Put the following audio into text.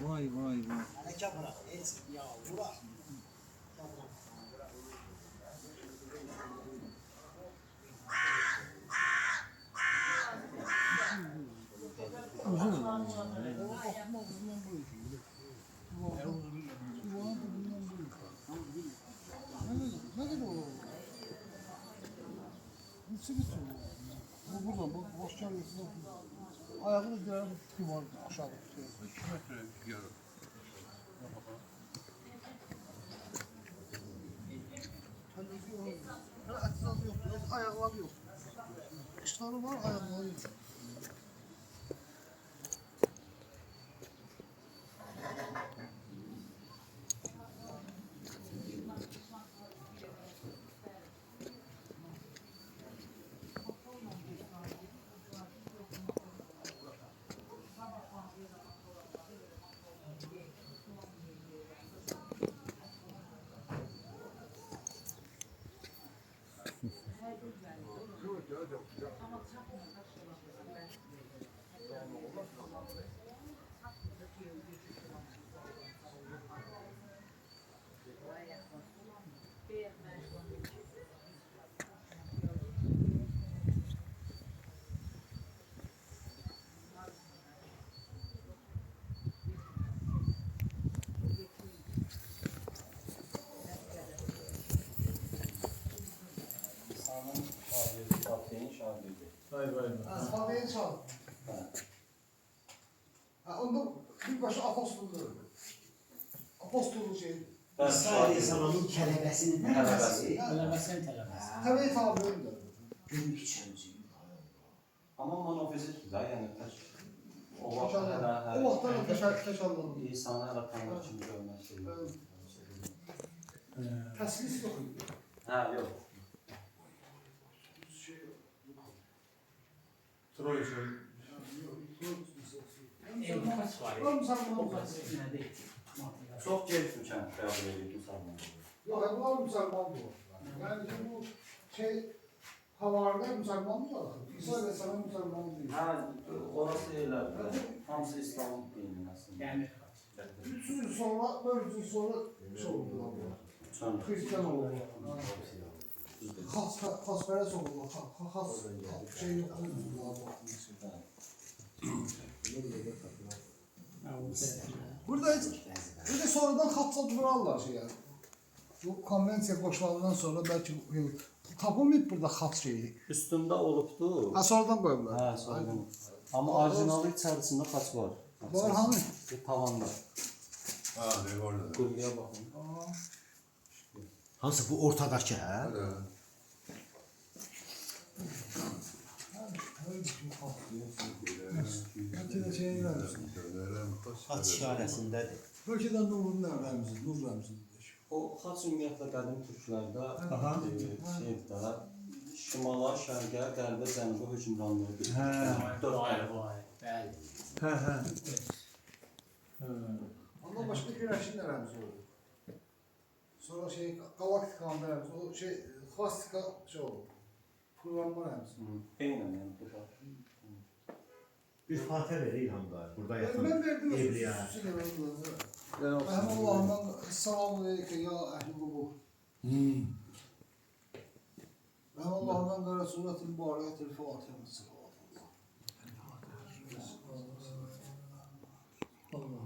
Vay vay vay. Hareket bırak. Et. Ya bırak. Uzun. Ne kadar o? Nasıl bir soru? Bu burada, bu boş çaresi. Ayağını diğer bir var aşağıda. 2 metre yarım. Etrafı yok, ayakları yok. Kışları var, ayakları yok. Asfaltaya çal. Onda bir başı apostolluğu. Apostolluğu şey. İsrail zamanın kelebesinin tələbəsi. Tələbəsin tələbəsi. Tabii tabi öyle. Günlük çömcü. Amma monofizikdir də, yəni tək o O vaxtda vaxtdan teşanladım. insanı yaratanlar kimi görmək istəyir. Təslis yok idi. Hə, yox. Troya şey. Kaç var? Var mı sen O bana? kaç nədir? Çox gec mükəmməl qəbul edildi müsəlmanlar. Yok, var mı Müslüman bu? Yani bu şey havarda Müslüman mı var? İsa Aleyhisselam Müslüman değil. Hə, orası elədir. Hamısı İslam dini əslində. Yəni 300 yıl sonra, 400 yıl sonra şey oldu. Çön. Hristiyan oldu. Hasperest oldu. Şey yok. Burada bir de sonradan hatta durarlar şey yani. Bu konvensiya koşulandan sonra belki tapılmayıp burada hat şeyi. Üstündə olubdu. Ha sonradan koydular. Hə, sonradan. Amma orijinalı içərisində xaç var. Var hani? Tavanda. Ha, ne orada. Qulluya baxın. Hansı bu ortadakı hə? Hadi. Belki de şey vermişsin. At işarəsindədir. Belki de Nur'un Remzi, Nur Remzi'dir. O xaç ümumiyyətlə qədim türklərdə şeydir də, şimala, şərqə, qərbə, cənuba hökmranlığı bilir. Dörd vay tərəf. vay. Bəli. Ondan başka güneşin de Remzi oldu. Sonra şey Galaktika'nın Remzi, o şey Klastika şey oldu. Programma Remzi. Eynən, yəni bu da. Bir Fatih verir İlham dayı. Burada yaxın Ben verdim. evliya. Hem Allah'ından selamun aleyküm ya ehli kubur. Hem Allah'ından gara suretil mübareketil Fatiha. Allah.